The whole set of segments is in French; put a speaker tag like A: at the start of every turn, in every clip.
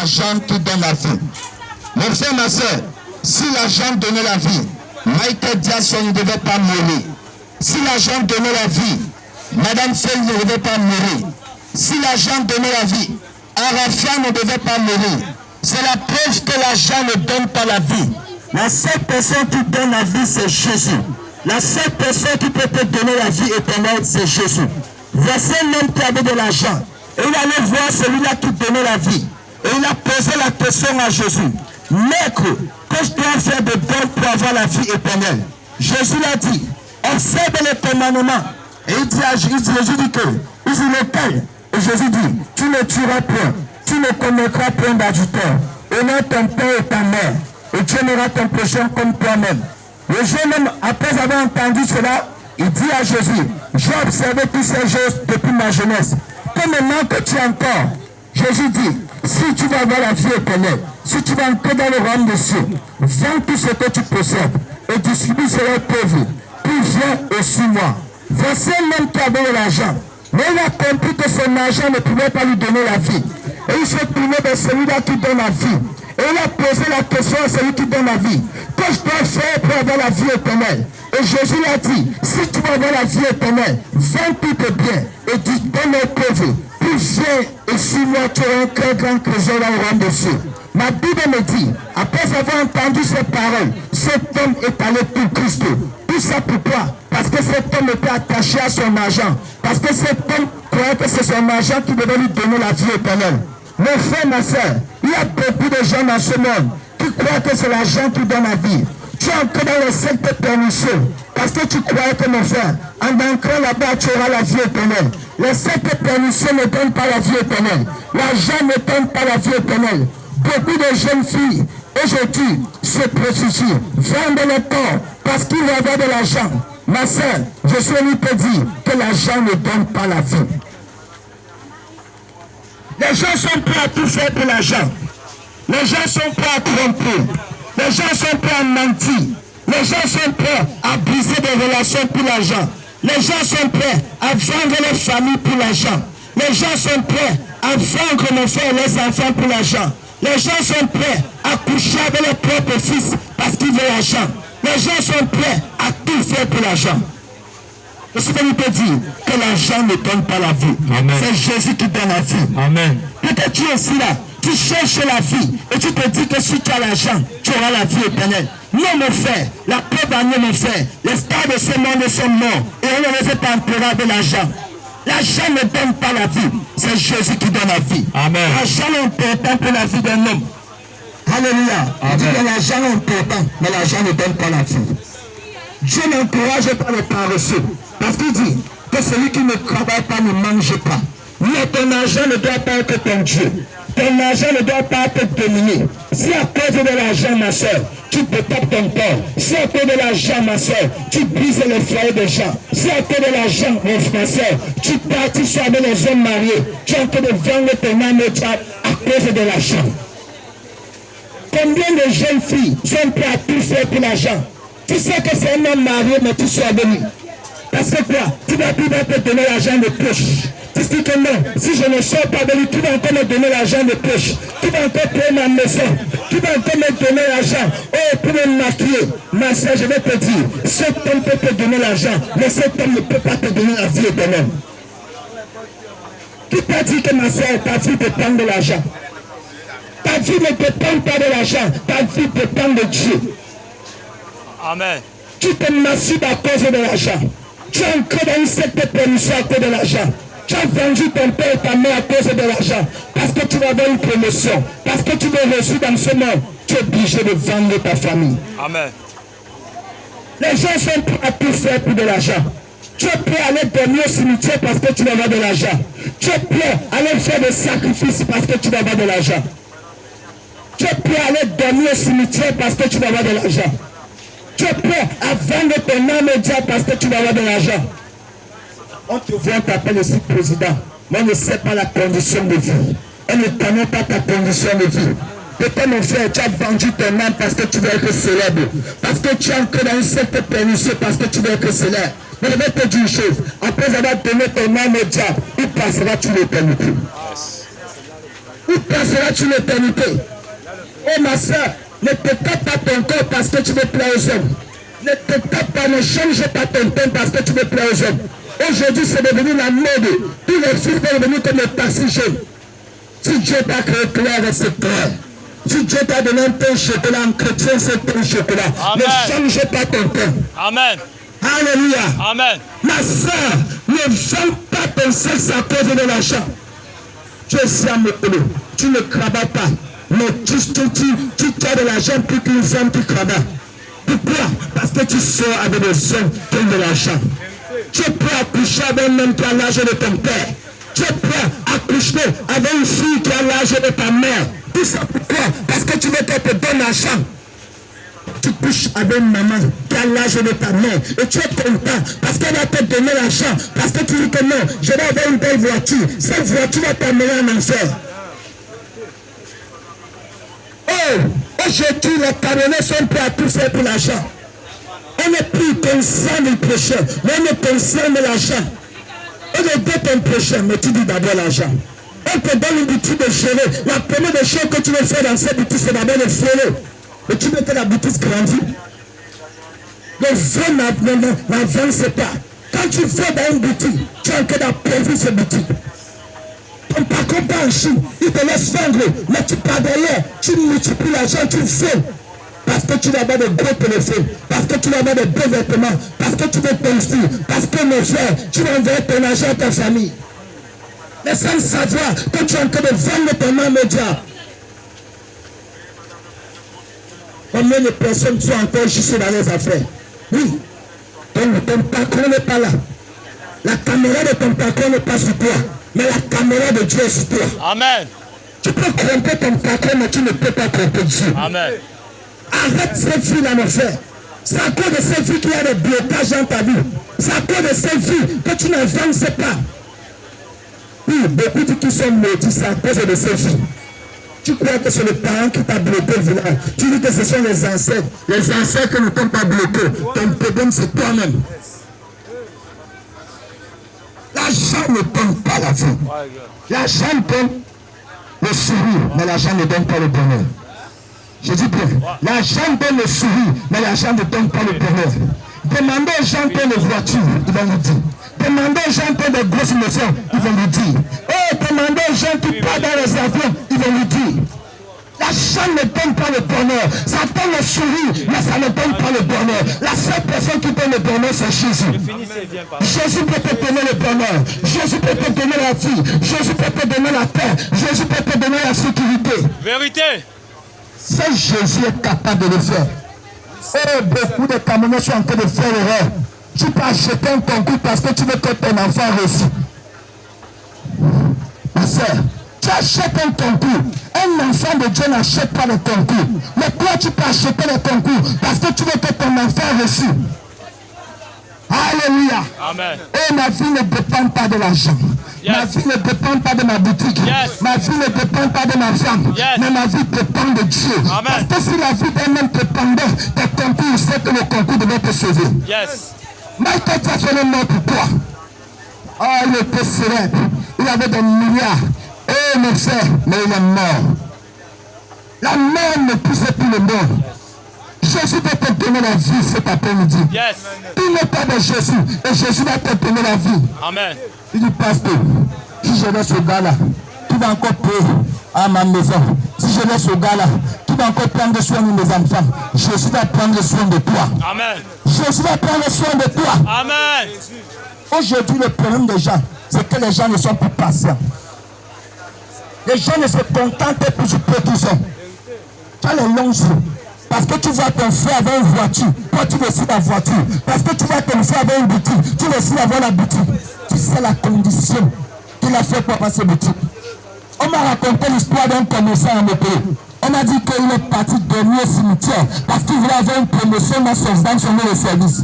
A: l'argent qui donne la vie. Mon frère, ma soeur, si l'argent donnait la vie, Michael Jackson ne devait pas mourir. Si l'argent donnait la vie, Madame Fell ne devait pas mourir. Si l'argent donnait la vie, Arafat ne devait pas mourir. C'est la preuve que l'argent ne donne pas la vie. La seule personne qui donne la vie, c'est Jésus. La seule personne qui peut te donner la vie éternelle, c'est Jésus. Voici un homme qui avait de l'argent. Et il allait voir celui-là qui donnait la vie. Et il a posé la question à Jésus. Maître, que je dois faire de bon pour avoir la vie éternelle? Jésus l'a dit, observe les commandements. Et il dit à Jésus, il dit lequel? Et Jésus dit, tu ne tueras point, tu ne commettras point d'adultère. Honore ton père et ta mère, et tu aimeras ton prochain comme toi-même. Le jeune homme, après avoir entendu cela, il dit à Jésus, j'ai observé tous ces choses depuis ma jeunesse. Que maintenant que tu entends, Jésus dit, si tu vas avoir la vie éternelle, si tu vas entrer dans le royaume des cieux, vends tout ce que tu possèdes et distribue cela aux pauvres, puis viens et suis-moi. Voici un homme qui avait de l'argent, mais il a compris que son argent ne pouvait pas lui donner la vie. Et il s'est tourné vers celui-là qui donne la vie. Et il a posé la question à celui qui donne la vie. Que je dois faire pour avoir la vie éternelle? Et Jésus l'a dit, si tu vas avoir la vie éternelle, vends tout tes biens et donne aux pauvres. Puis viens et suis-moi, tu auras un très grand trésor dans le royaume des cieux. Ma Bible me dit, après avoir entendu ces paroles, cet homme est allé pour Christ. Tout ça pourquoi? Parce que cet homme était attaché à son argent. Parce que cet homme croyait que c'est son argent qui devait lui donner la vie éternelle. Mon frère, ma soeur, il y a beaucoup de gens dans ce monde qui croient que c'est l'argent qui donne la vie. Tu es entré dans les sectes pernicieux parce que tu croyais que, mon frère, en entrant là-bas, tu auras la vie éternelle. Les sectes pernicieux ne donnent pas la vie éternelle. L'argent ne donne pas la vie éternelle. Beaucoup de jeunes filles, aujourd'hui, se prostituent, vendent le corps parce qu'ils veulent avoir de l'argent. Ma soeur, je suis venu te dire que l'argent ne donne pas la vie. Les gens sont prêts à tout faire pour l'argent. Les gens sont prêts à tromper. Les gens sont prêts à mentir. Les gens sont prêts à briser des relations pour l'argent. Les gens sont prêts à vendre leur famille pour l'argent. Les gens sont prêts à vendre nos frères et les enfants pour l'argent. Les gens sont prêts à coucher avec leurs propres fils parce qu'ils veulent l'argent. Les gens sont prêts à tout faire pour l'argent. Je suis venu te dire que l'argent ne donne pas la vie. C'est Jésus qui donne la vie. Amen. Peut-être tu es aussi là, tu cherches la vie et tu te dis que si tu as l'argent, tu auras la vie éternelle. Non, mon frère, la preuve en est, mon frère. Les stars de ce monde sont morts et on ne les a pas enterrés de l'argent. L'argent ne donne pas la vie. C'est Jésus qui donne la vie. Amen. L'argent est important pour la vie d'un homme. Alléluia. On dit que l'argent est important, mais l'argent ne donne pas la vie. Dieu n'encourage pas les paresseux. Parce qu'il dit que celui qui ne travaille pas ne mange pas. Mais ton argent ne doit pas être ton Dieu. Ton argent ne doit pas être dominé. Si à cause de l'argent, ma soeur, tu te tapes ton corps. Si à cause de l'argent, ma soeur, tu brises les foyers des gens. Si à cause de l'argent, ma soeur, tu partis avec les hommes mariés. Tu es en train de vendre ton âme au diable à cause de l'argent. Combien de jeunes filles sont prêtes à tout faire pour l'argent? Tu sais que c'est un homme marié, mais tu sois venu. Parce que quoi? Tu vas plus te donner l'argent de poche. Tu dis que non, si je ne sors pas de lui, tu vas encore me donner l'argent de poche. Tu vas encore payer ma maison. Tu vas encore me donner l'argent. Oh, pour me maquiller. Ma soeur, je vais te dire, cet homme peut te donner l'argent, mais cet homme ne peut pas te donner la vie éternelle. Qui t'a dit que ma soeur, ta vie dépend de l'argent? Ta vie ne dépend pas de l'argent, ta vie dépend de Dieu. Amen. Tu te masturbes à cause de l'argent. Tu es entré dans une secte permission à cause de l'argent. Tu as vendu ton père et ta mère à cause de l'argent. Parce que tu vas avoir une promotion. Parce que tu veux réussir dans ce monde. Tu es obligé de vendre ta famille. Amen. Les gens sont prêts à tout faire pour de l'argent. Tu es prêt à aller dormir au cimetière parce que tu vas avoir de l'argent. Tu es prêt à aller faire des sacrifices parce que tu vas avoir de l'argent. Tu es prêt à aller dormir au cimetière parce que tu vas avoir de l'argent. Tu es prêt à vendre ton âme au diable parce que tu vas avoir de l'argent. On te voit, on t'appelle aussi président. Mais on ne sait pas la condition de vie. On ne connaît pas ta condition de vie. Peut-être mon frère, tu as vendu ton âme parce que tu veux être célèbre. Parce que tu es encore dans une secte pernicieuse parce que tu veux être célèbre. Mais je vais te dire une chose. Après avoir donné ton âme au diable, il passera toute l'éternité. Où passeras-tu l'éternité? Oh ma soeur, ne te tape pas ton corps parce que tu veux plaire aux hommes. Ne te tape pas, ne change pas ton temps parce que tu veux plaire aux hommes. Aujourd'hui, c'est devenu la mode. Tous les filles sont devenus comme les taxis jeunes. Si Dieu t'a créé clair, c'est clair. Si Dieu t'a donné un pain chocolat, en chrétien, c'est pain chocolat.
B: Amen.
A: Ne change pas ton temps.
B: Amen.
A: Alléluia.
B: Amen.
A: Ma soeur, ne vends pas ton sexe à cause de l'argent. Tu es siamokolo, tu ne crabats pas. Mais tu as de l'argent pour qu'une femme qui crabat. Pourquoi? Parce que tu sors avec des hommes qui ont de l'argent. Tu es prêt à coucher avec un homme qui a l'âge de ton père. Tu es prêt à coucher avec une fille qui a l'âge de ta mère. Tout ça pourquoi? Parce que tu veux qu'elle te donne l'argent. Tu couches avec une maman qui a l'âge de ta mère et tu es content parce qu'elle va te donner l'argent. Parce que tu dis que non, je vais avoir une belle voiture. Cette voiture va t'amener en enfer. Oh, aujourd'hui, les Camerounais sont prêts à tout faire pour l'argent. On n'est plus conscient du péché, mais on est conscient de l'argent. On est deux ton péché, mais tu dis d'abord l'argent. On te donne une boutique de cheveux. La première des choses que tu veux faire dans cette boutique, c'est d'abord le cheveux. Et tu veux que la boutique grandisse. Le vrai n'avance pas. Quand tu vas dans une boutique, tu es en train d'appauvrir cette boutique. Ton patron pas en Chine, il te laisse vendre, mais tu pars derrière, tu multiplies l'argent, tu le fais. Parce que tu vas avoir de gros téléphones, parce que tu vas avoir de beaux vêtements, parce que tu veux construire, parce que mes frères, tu vas envoyer ton argent à ta famille. Mais sans savoir que tu es en train de vendre ton âme au diable. Combien de personnes sont encore juste dans les affaires? Oui, ton patron n'est pas là. La caméra de ton patron n'est pas sur toi, mais la caméra de Dieu est sur toi.
B: Amen.
A: Tu peux tromper ton patron, mais tu ne peux pas tromper Dieu.
B: Amen.
A: Arrête ces filles-là, mon frère. C'est à cause de ces filles qu'il y a des blocages dans ta vie. C'est à cause de ces filles que tu n'avances pas. Oui, beaucoup de qui sont maudits, c'est à cause de ces filles. Tu crois que c'est le parent qui t'a bloqué le village. Tu dis que ce sont les ancêtres. Les ancêtres qui ne t'ont pas bloqué. Ton problème, c'est toi-même. L'argent ne donne pas la vie. L'argent donne le sourire, mais l'argent ne donne pas le bonheur. Je dis bien, l'argent donne le sourire, mais l'argent ne donne pas le bonheur. Demandez aux gens pour les voitures, ils vont vous dire. Demandez aux gens pour des grosses maisons, ils vont vous dire. Oh, demandez aux gens qui partent dans les avions, ils vont vous dire. L'argent ne donne pas le bonheur. Ça donne le sourire, mais ça ne donne pas le bonheur. La seule personne qui donne le bonheur, c'est Jésus. Jésus peut te donner le bonheur. Jésus peut te donner la vie. Jésus peut te donner la paix. Jésus peut te donner la sécurité.
B: Vérité.
A: C'est Jésus est capable de le faire. Et beaucoup de Camerounais sont en train de faire l'erreur. Tu peux acheter un concours parce que tu veux que ton enfant réussisse. Ma soeur, tu achètes un concours. Un enfant de Dieu n'achète pas le concours. Mais toi, tu peux acheter le concours parce que tu veux que ton enfant réussisse. Alléluia.
B: Amen.
A: Et ma vie ne dépend pas de l'argent. Yes. Ma vie ne dépend pas de ma boutique. Yes. Ma vie ne dépend pas de ma femme. Yes. Mais ma vie dépend de Dieu. Amen. Parce que si la vie d'un homme dépendait des concours, c'est que le concours devait te sauver.
B: Yes.
A: Michael Jackson est mort pour toi. Oh, il était célèbre. Il avait des milliards. Eh, mon frère, mais il est mort. La mort ne poussait plus le monde. Jésus va te donner la vie cet après-midi. Yes. Il n'est pas de Jésus. Et Jésus va te donner la vie.
B: Amen.
A: Il dit, pasteur, si je laisse ce gars-là, tu vas encore payer à ma maison. Si je laisse ce gars-là, tu vas encore prendre soin de mes enfants. Jésus va prendre soin de toi.
B: Amen.
A: Jésus va prendre soin de toi.
B: Amen.
A: Aujourd'hui, le problème des gens, c'est que les gens ne sont plus patients. Les gens ne se contentent plus du peu qu'ils ont. Tu as les longs jours. Parce que tu vois ton frère avec une voiture, toi tu veux aussi la voiture. Parce que tu vois ton frère avec une boutique, tu veux aussi avoir la boutique. Tu sais la condition qu'il a fait pour passer boutique. On m'a raconté l'histoire d'un commerçant en Mopé. On m'a dit qu'il est parti dormir au cimetière parce qu'il voulait avoir une promotion dans son nouveau service.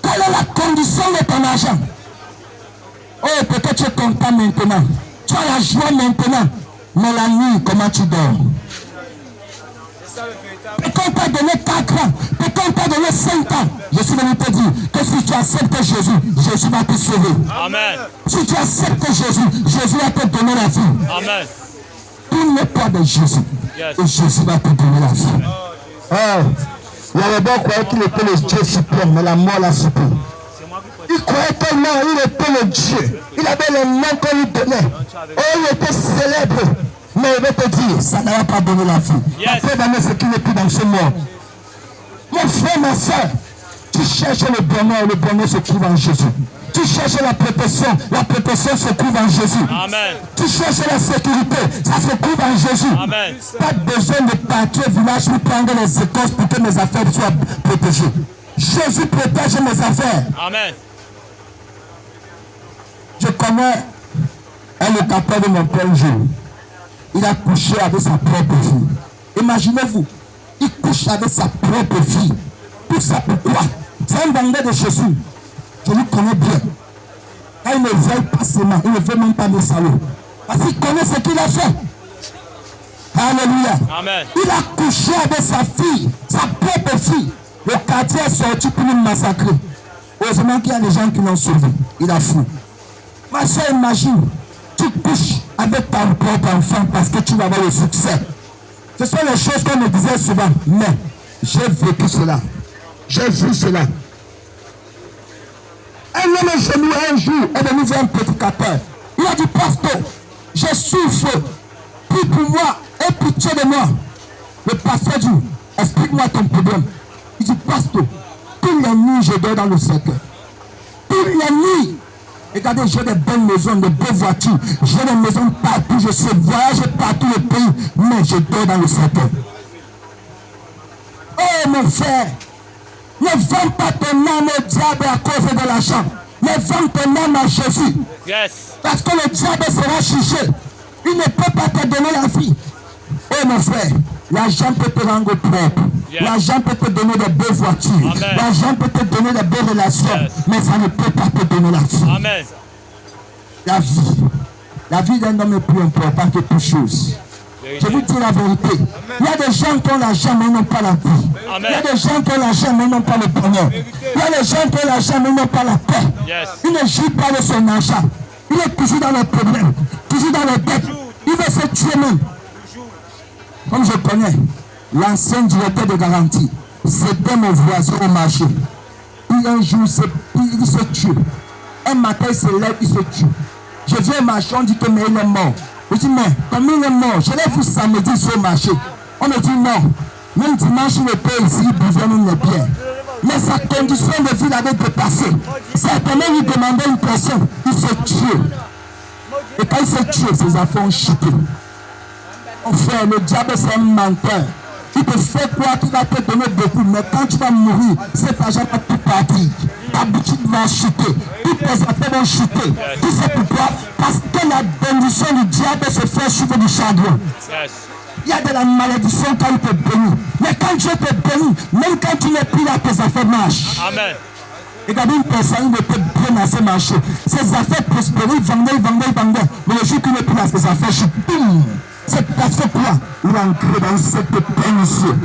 A: Quelle est la condition de ton argent? Oh, peut-être tu es content maintenant. Tu as la joie maintenant. Mais la nuit, comment tu dors? Peut-être on t'a donné 4 ans. Peut-être on t'a donné 5 ans, je suis venu te dire que si tu acceptes Jésus, Jésus va te sauver.
B: Amen.
A: Si tu acceptes Jésus, Jésus va te donner la vie.
B: Amen.
A: Tourne-toi de Jésus.
B: Yes.
A: Et Jésus va te donner la vie. Oh, là-bas, croyait qu'il était le Dieu suprême, mais la mort l'a supré. Il croyait tellement, il était le Dieu. Il avait le nom qu'on lui donnait. Oh, il était célèbre. Mais il va te dire, ça n'a pas donné la vie.
B: Yes.
A: Après donner ce qui n'est plus dans ce monde. Mon frère, ma soeur, tu cherches le bonheur se trouve en Jésus. Tu cherches la protection se trouve en Jésus.
B: Amen.
A: Tu cherches la sécurité, ça se trouve en Jésus.
B: Amen.
A: Pas besoin de partir au village pour prendre les écorces pour que mes affaires soient protégées. Jésus protège mes affaires.
B: Amen.
A: Je connais un locataire de mon père un jour. Il a couché avec sa propre fille. Imaginez-vous, il couche avec sa propre fille. Tout ça pourquoi? C'est un bandit de Jésus. Je le connais bien. Quand il ne veut pas seulement, il ne veut même pas me saluer. Parce qu'il connaît ce qu'il a fait. Alléluia.
B: Amen.
A: Il a couché avec sa fille, sa propre fille. Le quartier est sorti pour nous massacrer. Heureusement qu'il y a des gens qui l'ont sauvé. Il a fui. Ma soeur, imagine, tu couches avec ton propre enfant parce que tu vas avoir le succès. Ce sont les choses qu'on me disait souvent. Mais j'ai vécu cela. J'ai vu cela. Un homme chez nous un jour est venu voir un prédicateur. Il a dit, pasteur, je souffre. Prie pour moi, aie pitié de moi. Le pasteur dit, explique-moi ton problème. Il dit, pasteur, toutes les nuits je dors dans le cercueil. Toutes les nuits. Regardez, j'ai des bonnes maisons, de belles voitures. J'ai des maisons partout, je sais voyager partout le pays, mais je dors dans le cercueil. Oh mon frère, ne vends pas ton âme au diable à cause de l'argent. Ne vends ton âme à Jésus.
B: Yes.
A: Parce que le diable sera jugé. Il ne peut pas te donner la vie. Oh mon frère, l'argent peut te rendre propre.
B: Yes.
A: L'argent peut te donner de belles voitures. L'argent peut te donner de belles relations.
B: Yes.
A: Mais ça ne peut pas te donner la vie.
B: Amen.
A: La vie. La vie d'un homme est plus importante que toute chose. Je vous dis la vérité. Il y a des gens qui ont l'argent mais ils n'ont pas la vie.
B: Amen.
A: Il y a des gens qui ont l'argent mais ils n'ont pas le bonheur. Il y a des gens qui ont l'argent mais ils n'ont pas la paix.
B: Yes.
A: Il ne joue pas de son argent. Il est toujours dans les problèmes, toujours dans les dettes. Il veut se tuer même. Comme je connais l'ancien directeur de garantie, c'était mon voisin au marché. Puis un jour, il se tue. Un matin, il se lève, il se tue. Je viens au marché, on dit que mais il est mort. Je dis, mais comme il est mort, je l'ai vu samedi sur le marché. On me dit non. Même dimanche, il était ici, il buvait même les bières. Mais sa condition de vie l'avait dépassé. Certainement, il demandait une personne, il se tue. Et quand il se tue, ses enfants ont chuté. Mon frère, le diable, c'est un menteur. Il te fait croire qu'il va te donner beaucoup, mais quand tu vas mourir, cet argent va tout partir. Ta boutique va chuter, toutes tes affaires vont chuter. Tu sais pourquoi? Parce que la bénédiction du diable se fait suivre du chagrin.
B: Yes.
A: Il y a de la malédiction quand il te bénit. Mais quand Dieu te bénit, même quand tu n'es plus là, tes affaires marchent.
B: Amen.
A: Regardez une personne qui était bien à ce marché. Ses affaires prospéraient, il vendait. Mais le jour qu'il n'est plus là, ses affaires chutent. C'est parce que quoi? Il est ancré dans cette péninsule.